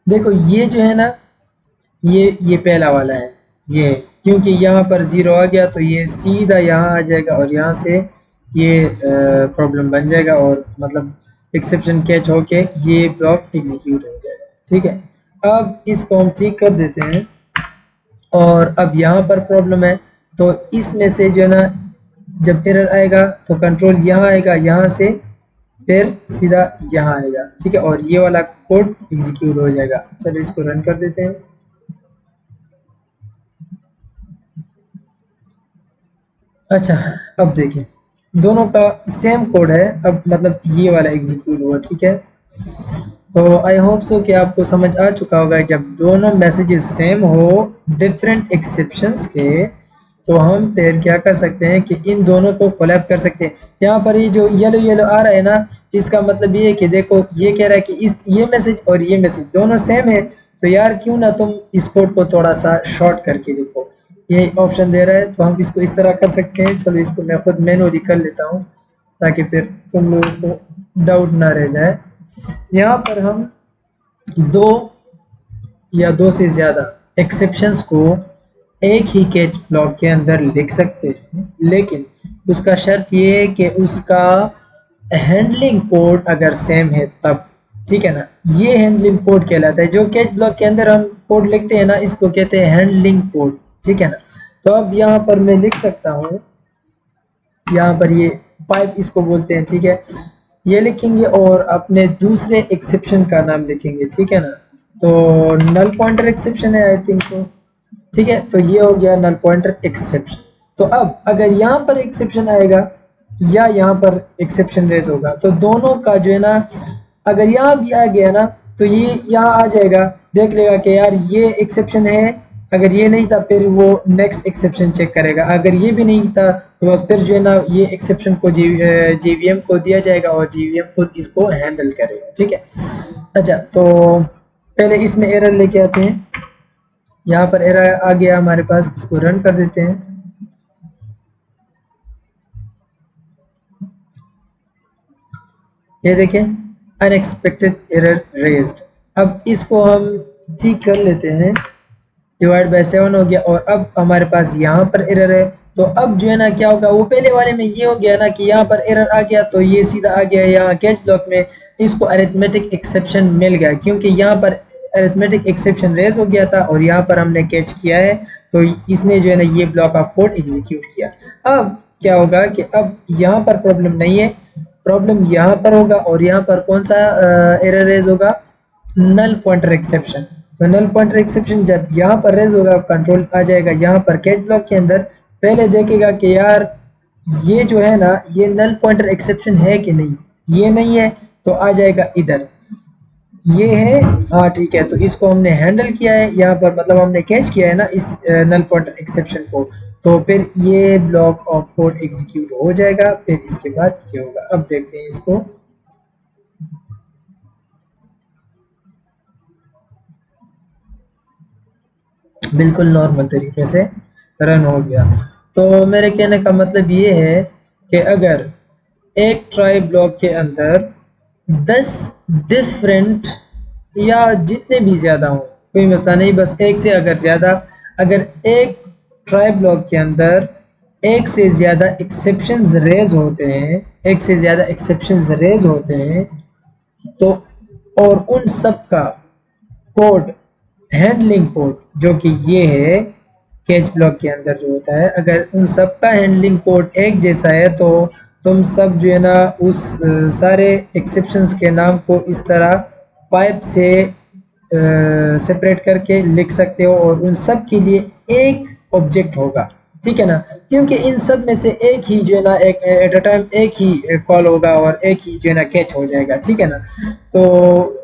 देखो ये जो है ना, ये पहला वाला है, ये क्योंकि यहाँ पर ज़ीरो आ गया तो ये सीधा यहाँ आ जाएगा और यहाँ से ये प्रॉब्लम बन जाएगा, और मतलब एक्सेप्शन कैच होके ये ब्लॉक एग्जीक्यूट हो जाएगा। ठीक है, अब इसको हम ठीक कर देते हैं, और अब यहाँ पर प्रॉब्लम है, तो इसमें से जो है ना जब एरर आएगा तो कंट्रोल यहाँ आएगा, यहाँ से फिर सीधा यहाँ आएगा। ठीक है, और ये वाला कोड एग्जीक्यूट हो जाएगा। चलो इसको रन कर देते हैं। अच्छा, अब देखिए दोनों का सेम कोड है, अब मतलब ये वाला एग्जीक्यूट हुआ। ठीक है, तो आई होप सो कि आपको समझ आ चुका होगा, जब दोनों मैसेजेस सेम हो डिफरेंट एक्सेप्शंस के, तो हम फिर क्या कर सकते हैं कि इन दोनों को कोलैब कर सकते हैं। यहाँ पर ये जो येलो येलो आ रहा है ना, इसका मतलब ये है कि देखो ये कह रहा है कि इस ये मैसेज और ये मैसेज दोनों सेम है, तो यार क्यों ना तुम इस कोड को थोड़ा सा शॉर्ट करके लिखो। ये ऑप्शन दे रहा है, तो हम इसको इस तरह कर सकते हैं। चलो इसको मैं खुद मैनुअली कर लेता हूँ ताकि फिर तुम लोगों को डाउट ना रह जाए। यहाँ पर हम दो या दो से ज़्यादा एक्सेप्शंस को एक ही कैच ब्लॉक के अंदर लिख सकते हैं, लेकिन उसका शर्त ये है कि उसका हैंडलिंग कोड अगर सेम है तब, ठीक है ना। ये हैंडलिंग कोड कहलाता है। जो कैच ब्लॉक के अंदर हम कोड लिखते हैं ना, इसको कहते हैं हैंडलिंग कोड, ठीक है ना। तो अब यहाँ पर मैं लिख सकता हूँ, यहाँ पर ये पाइप इसको बोलते हैं, ठीक है। ये लिखेंगे और अपने दूसरे एक्सेप्शन का नाम लिखेंगे, ठीक है ना। तो नल पॉइंटर एक्सेप्शन है आई थिंक तो, ठीक है। तो ये हो गया नल पॉइंटर एक्सेप्शन। तो अब अगर यहाँ पर एक्सेप्शन आएगा या यहाँ पर एक्सेप्शन रेज होगा, तो दोनों का जो है ना, अगर यहाँ भी आ गया ना तो ये यहाँ आ जाएगा, देख लेगा कि यार ये एक्सेप्शन है। अगर ये नहीं था फिर वो नेक्स्ट एक्सेप्शन चेक करेगा। अगर ये भी नहीं था तो बस फिर जो है ना ये एक्सेप्शन को जीवीएम को दिया जाएगा और जीवीएम खुद इसको हैंडल करेगा, ठीक है। अच्छा, तो पहले इसमें एरर लेके आते हैं। यहाँ पर एरर आ गया हमारे पास, इसको रन कर देते हैं। ये देखें, अनएक्सपेक्टेड एरर रेज्ड। अब इसको हम ठीक कर लेते हैं। डिवाइड बाय 7 हो गया और अब हमारे पास यहाँ पर एरर है। तो अब जो है ना क्या होगा, वो पहले वाले में ये हो गया ना कि यहाँ पर एरर आ गया तो ये सीधा आ गया यहाँ कैच ब्लॉक में, इसको अरिथमेटिक एक्सेप्शन मिल गया क्योंकि यहाँ पर अरिथमेटिक एक्सेप्शन रेज हो गया था और यहाँ पर हमने कैच किया है, तो इसने जो है ना ये ब्लॉक ऑफ कोड एग्जीक्यूट किया। अब क्या होगा कि अब यहाँ पर प्रॉब्लम नहीं है, प्रॉब्लम यहाँ पर होगा और यहाँ पर कौन सा एरर रेज होगा, नल पॉइंटर एक्सेप्शन। तो नल पॉइंटर एक्सेप्शन जब यहाँ पर रेज होगा, कंट्रोल आ जाएगा यहाँ पर कैच ब्लॉक के अंदर, पहले देखेगा कि यार ये जो है ना ये नल पॉइंटर एक्सेप्शन है कि नहीं, ये नहीं है तो आ जाएगा इधर, ये है हाँ ठीक है। तो इसको हमने हैंडल किया है यहाँ पर, मतलब हमने कैच किया है ना इस नल पॉइंटर एक्सेप्शन को, तो फिर ये ब्लॉक ऑफ कोड एग्जीक्यूट हो जाएगा। फिर इसके बाद क्या होगा, अब देखते हैं इसको। बिल्कुल नॉर्मल तरीके से रन हो गया। तो मेरे कहने का मतलब ये है कि अगर एक ट्राई ब्लॉक के अंदर 10 डिफरेंट या जितने भी ज़्यादा हों, कोई मसला नहीं, बस एक से अगर ज़्यादा, अगर एक ट्राई ब्लॉक के अंदर एक से ज़्यादा एक्सेप्शंस रेज होते हैं, एक से ज़्यादा एक्सेप्शंस रेज होते हैं, तो और उन सब का कोड, हैंडलिंग कोड जो कि ये है कैच ब्लॉक के अंदर जो होता है, अगर उन सब का हैंडलिंग कोड एक जैसा है तो तुम सब जो है ना उस सारे एक्सेप्शंस के नाम को इस तरह पाइप से सेपरेट करके लिख सकते हो और उन सब के लिए एक ऑब्जेक्ट होगा, ठीक है ना। क्योंकि इन सब में से एक ही जो है ना एक एट अ टाइम एक ही कॉल होगा और एक ही जो है ना कैच हो जाएगा, ठीक है ना। तो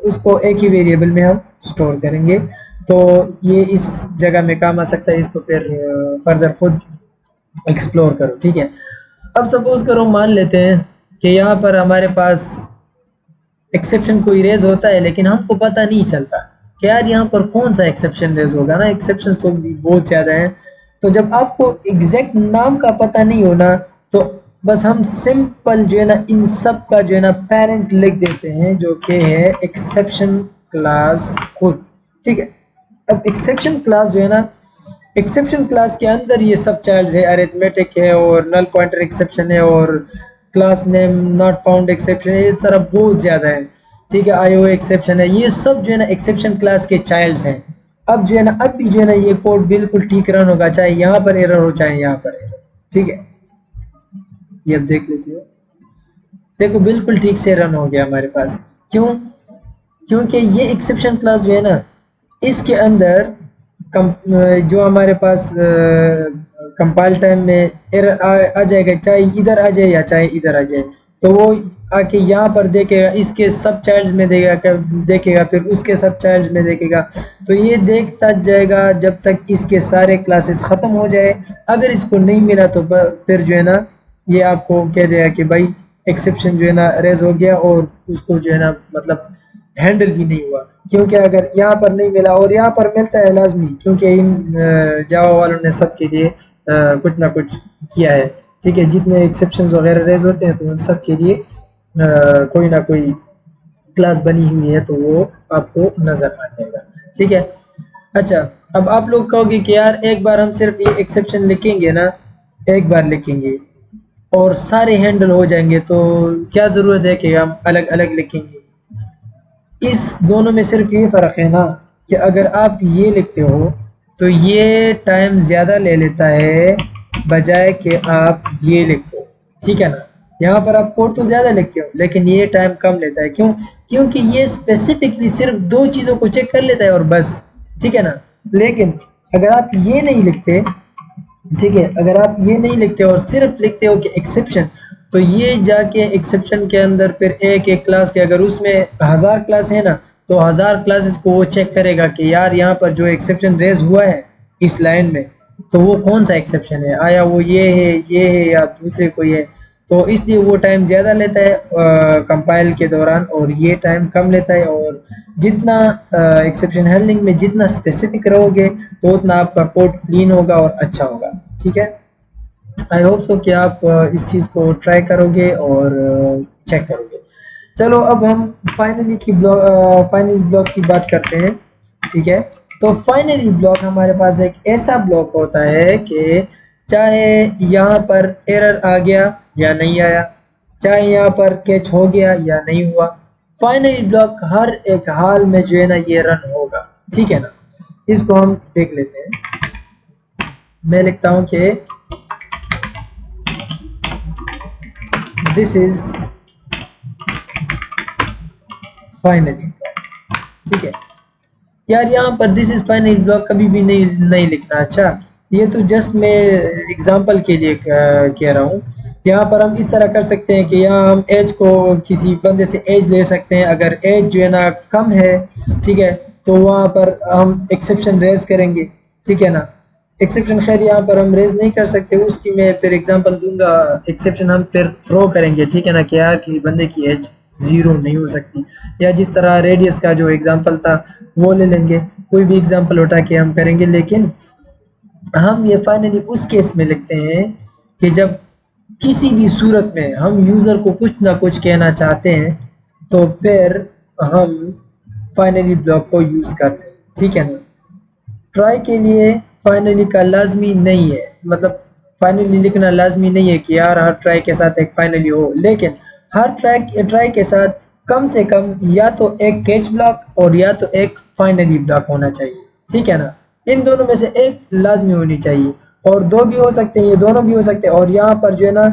उसको एक ही वेरिएबल में हम स्टोर करेंगे, तो ये इस जगह में काम आ सकता है। इसको फिर फर्दर खुद एक्सप्लोर करो, ठीक है। अब सपोज करो मान लेते हैं कि यहाँ पर हमारे पास एक्सेप्शन कोई रेज होता है लेकिन हमको पता नहीं चलता कि यार यहाँ पर कौन सा एक्सेप्शन रेज होगा ना, एक्सेप्शन तो भी बहुत ज़्यादा हैं। तो जब आपको एग्जैक्ट नाम का पता नहीं होना तो बस हम सिंपल जो है ना इन सब का जो है ना पेरेंट लिख देते हैं जो कि है एक्सेप्शन क्लास खुद, ठीक है। अब एक्सेप्शन क्लास जो है ना, एक्सेप्शन क्लास के अंदर ये सब चाइल्ड है, अरिथमेटिक है और नल पॉइंटर एक्सेप्शन है और class name not found exception है, इस तरह बहुत ज़्यादा है, ठीक है। आईओ एक्सेप्शन है, ये सब जो है ना एक्सेप्शन क्लास के चाइल्ड्स हैं। अब जो है ना अब भी जो है ना ये कोड बिल्कुल ठीक रन होगा, चाहे यहाँ पर एरर हो चाहे यहाँ पर एरर, ठीक है। ये अब देख लेते हो, देखो बिल्कुल ठीक से रन हो गया हमारे पास। क्यों? क्योंकि ये एक्सेप्शन क्लास जो है ना इसके अंदर जो हमारे पास कंपाइल टाइम में एरर आ जाएगा, चाहे इधर आ जाए या चाहे इधर आ जाए, तो वो आके यहाँ पर देखेगा, इसके सब चाइल्ड में देखेगा, फिर उसके सब चाइल्ड में देखेगा। तो ये देखता जाएगा जब तक इसके सारे क्लासेस ख़त्म हो जाए। अगर इसको नहीं मिला तो फिर जो है ना ये आपको कह देगा कि भाई एक्सेप्शन जो है ना रेज हो गया, और उसको जो है ना मतलब हैंडल भी नहीं हुआ। क्योंकि अगर यहाँ पर नहीं मिला, और यहाँ पर मिलता है लाजमी, क्योंकि इन जावा वालों ने सबके लिए कुछ ना कुछ किया है। ठीक है, जितने एक्सेप्शंस वगैरह रेज होते हैं तो उन सब के लिए कोई ना कोई क्लास बनी हुई है, तो वो आपको नज़र आ जाएगा। ठीक है, अच्छा, अब आप लोग कहोगे कि यार एक बार हम सिर्फ ये एक्सेप्शन लिखेंगे ना, एक बार लिखेंगे और सारे हैंडल हो जाएंगे, तो क्या ज़रूरत है कि हम अलग अलग लिखेंगे। इस दोनों में सिर्फ ये फ़र्क है ना कि अगर आप ये लिखते हो तो ये टाइम ज़्यादा ले लेता है बजाय कि आप ये लिखो। ठीक है ना, यहाँ पर आप कोड तो ज़्यादा लिखते हो लेकिन ये टाइम कम लेता है। क्यों? क्योंकि ये स्पेसिफिकली सिर्फ दो चीज़ों को चेक कर लेता है और बस। ठीक है ना, लेकिन अगर आप ये नहीं लिखते, ठीक है, अगर आप ये नहीं लिखते और सिर्फ लिखते हो कि एक्सेप्शन, तो ये जाके एक्सेप्शन के अंदर फिर एक एक क्लास के, अगर उसमें 1000 क्लास है ना, तो 1000 क्लासेस को वो चेक करेगा कि यार यहाँ पर जो एक्सेप्शन रेज हुआ है इस लाइन में, तो वो कौन सा एक्सेप्शन है, आया वो ये है या दूसरे कोई है। तो इसलिए वो टाइम ज़्यादा लेता है कंपाइल के दौरान, और ये टाइम कम लेता है। और जितना एक्सेप्शन हैंडलिंग में जितना स्पेसिफिक रहोगे तो उतना आपका कोड क्लीन होगा और अच्छा होगा। ठीक है, आई होप सो कि आप इस चीज़ को ट्राई करोगे और चेक करोगे। चलो अब हम फाइनली ब्लॉक की बात करते हैं। ठीक है, तो फाइनली ब्लॉक हमारे पास एक ऐसा ब्लॉक होता है कि चाहे यहाँ पर एरर आ गया या नहीं आया, चाहे यहाँ पर कैच हो गया या नहीं हुआ, फाइनली ब्लॉक हर एक हाल में जो है ना ये रन होगा। ठीक है ना, इसको हम देख लेते हैं। मैं लिखता हूँ कि दिस इज फाइनली। ठीक है यार, यहाँ पर दिस इज फाइनली ब्लॉक कभी भी नहीं लिखना। अच्छा, ये तो जस्ट मैं एग्जांपल के लिए कह रहा हूँ। यहाँ पर हम इस तरह कर सकते हैं कि यहाँ हम एज को किसी बंदे से एज ले सकते हैं। अगर एज जो है ना कम है, ठीक है, तो वहाँ पर हम एक्सेप्शन रेज करेंगे। ठीक है ना, एक्सेप्शन खैर यहाँ पर हम रेज नहीं कर सकते, उसकी मैं फिर एग्जांपल दूंगा। एक्सेप्शन हम फिर थ्रो करेंगे। ठीक है ना, कि यार किसी बंदे की एज 0 नहीं हो सकती, या जिस तरह रेडियस का जो एग्जांपल था वो ले लेंगे। कोई भी एग्जांपल उठा के हम करेंगे, लेकिन हम ये फाइनली उस केस में लिखते हैं कि जब किसी भी सूरत में हम यूज़र को कुछ ना कुछ कहना चाहते हैं तो फिर हम फाइनली ब्लॉक को यूज़ करते हैं। ठीक है ना, ट्राई के लिए फाइनली का लाजमी नहीं है, मतलब फाइनली लिखना लाजमी नहीं है कि यार हर ट्राई के साथ एक फाइनली हो, लेकिन हर ट्राई के साथ कम से कम या तो एक कैच ब्लॉक और या तो एक फाइनली ब्लॉक होना चाहिए। ठीक है ना, इन दोनों में से एक लाजमी होनी चाहिए, और दो भी हो सकते हैं, ये दोनों भी हो सकते हैं। और यहाँ पर जो है ना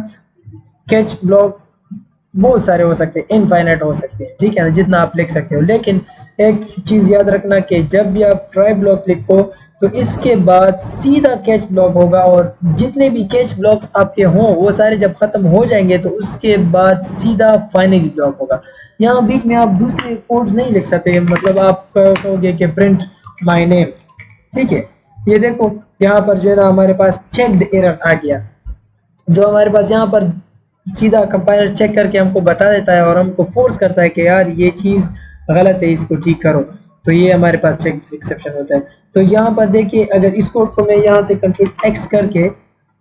कैच ब्लॉक बहुत सारे हो सकते हैं, इनफाइनाइट हो सकते हैं। ठीक है ना, जितना आप लिख सकते हो। लेकिन एक चीज़ याद रखना कि जब भी आप ट्राई ब्लॉक लिखो तो इसके बाद सीधा कैच ब्लॉक होगा, और जितने भी कैच ब्लॉक्स आपके हों वो सारे जब ख़त्म हो जाएंगे तो उसके बाद सीधा फाइनली ब्लॉक होगा। यहाँ बीच में आप दूसरे कोड्स नहीं लिख सकते, मतलब आप कहोगे कि प्रिंट माय नेम। ठीक है, ये देखो यहाँ पर जो है ना हमारे पास चेक्ड एरर आ गया, जो हमारे पास यहाँ पर सीधा कंपाइलर चेक करके हमको बता देता है और हमको फोर्स करता है कि यार ये चीज़ गलत है, इसको ठीक करो। तो ये हमारे पास चेक एक्सेप्शन होता है। तो यहाँ पर देखिए, अगर इस कोड को मैं यहाँ से कंट्रोल एक्स करके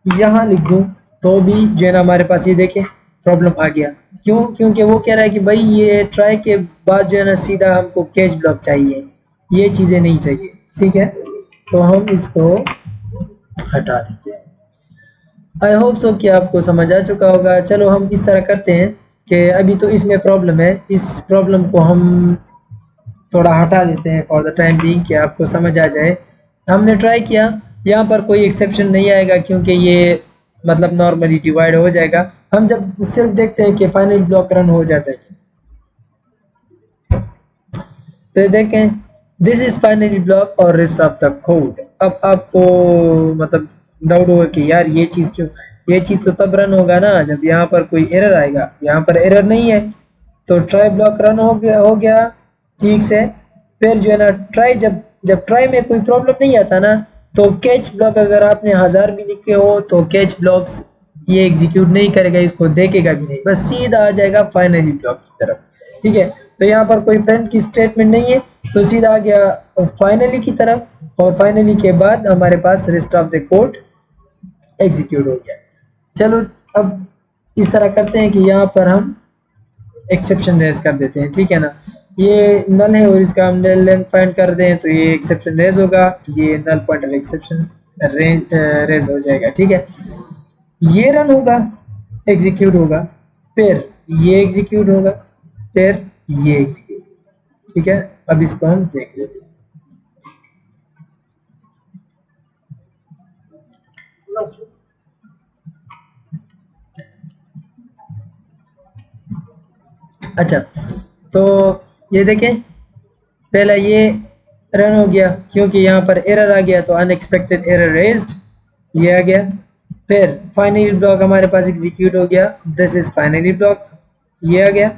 यहाँ लिख दूँ तो भी जो है ना हमारे पास ये देखें प्रॉब्लम आ गया। क्यों? क्योंकि वो कह रहा है कि भाई ये ट्राई के बाद जो है ना सीधा हमको कैच ब्लॉक चाहिए, ये चीज़ें नहीं चाहिए। ठीक है, तो हम इसको हटा देते हैं। आई होप सो कि आपको समझ आ चुका होगा। चलो हम इस तरह करते हैं कि अभी तो इसमें प्रॉब्लम है, इस प्रॉब्लम को हम थोड़ा हटा देते हैं फॉर द टाइम बीइंग कि आपको समझ आ जाए। हमने ट्राई किया, यहाँ पर कोई एक्सेप्शन नहीं आएगा क्योंकि ये मतलब नॉर्मली डिवाइड हो जाएगा। हम जब सिर्फ देखते हैं कि फाइनल ब्लॉक रन हो जाता है, तो देखें दिस इज फाइनली ब्लॉक और रेस्ट ऑफ द कोड। अब आपको मतलब डाउट होगा कि यार ये चीज़ क्यों, ये चीज़ तो तब रन होगा ना जब यहाँ पर कोई एरर आएगा, यहाँ पर एरर नहीं है तो ट्राई ब्लॉक रन हो गया ठीक से। फिर जो है ना ट्राई जब ट्राई में कोई प्रॉब्लम नहीं आता ना तो कैच ब्लॉक अगर आपने 1000 भी लिखे हो तो कैच ब्लॉक्स ये एग्जीक्यूट नहीं करेगा, इसको देखेगा भी नहीं, बस सीधा आ जाएगा फाइनली ब्लॉक की तरफ। ठीक है, तो यहाँ पर कोई प्रिंट की स्टेटमेंट नहीं है तो सीधा आ गया फाइनली की तरफ, और फाइनली के बाद हमारे पास rest of the code execute हो गया। चलो अब इस तरह करते हैं कि यहाँ पर हम एक्सेप्शन रेज कर देते हैं, ठीक है ना। ये नल है और इसका हम लेंथ फाइंड कर दें तो ये एक्सेप्शन रेज होगा, ये नल पॉइंटर एक्सेप्शन रेज हो जाएगा। ठीक है, ये रन होगा, एग्जीक्यूट होगा, फिर ये एग्जीक्यूट होगा, फिर ये एग्जीक्यूट। ठीक है, अब इसको हम देख लेते हैं। अच्छा, तो ये देखें, पहला ये रन हो गया क्योंकि यहाँ पर एरर आ गया तो अनएक्सपेक्टेड एरर रेज्ड, ये आ गया। फिर फाइनली ब्लॉक हमारे पास एग्जीक्यूट हो गया, दिस इज फाइनली ब्लॉक, ये आ गया,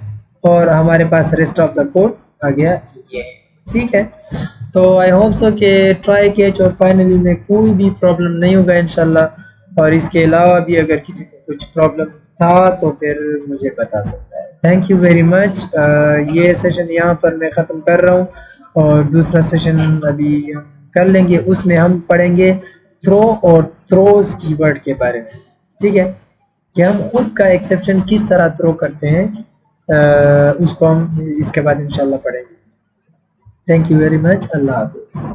और हमारे पास रेस्ट ऑफ द कोड आ गया ये। ठीक है, तो आई होप सो कि ट्राई कैच और फाइनली में कोई भी प्रॉब्लम नहीं होगा इंशाल्लाह, और इसके अलावा भी अगर किसी को कुछ प्रॉब्लम था तो फिर मुझे बता सकता है। Thank you very much. ये सेशन यहाँ पर मैं ख़त्म कर रहा हूँ, और दूसरा सेशन अभी हम कर लेंगे, उसमें हम पढ़ेंगे थ्रो और थ्रोज कीवर्ड के बारे में। ठीक है, कि हम खुद का एक्सेप्शन किस तरह थ्रो करते हैं, उसको हम इसके बाद इंशाल्लाह पढ़ेंगे। थैंक यू वेरी मच, अल्लाह हाफिज़।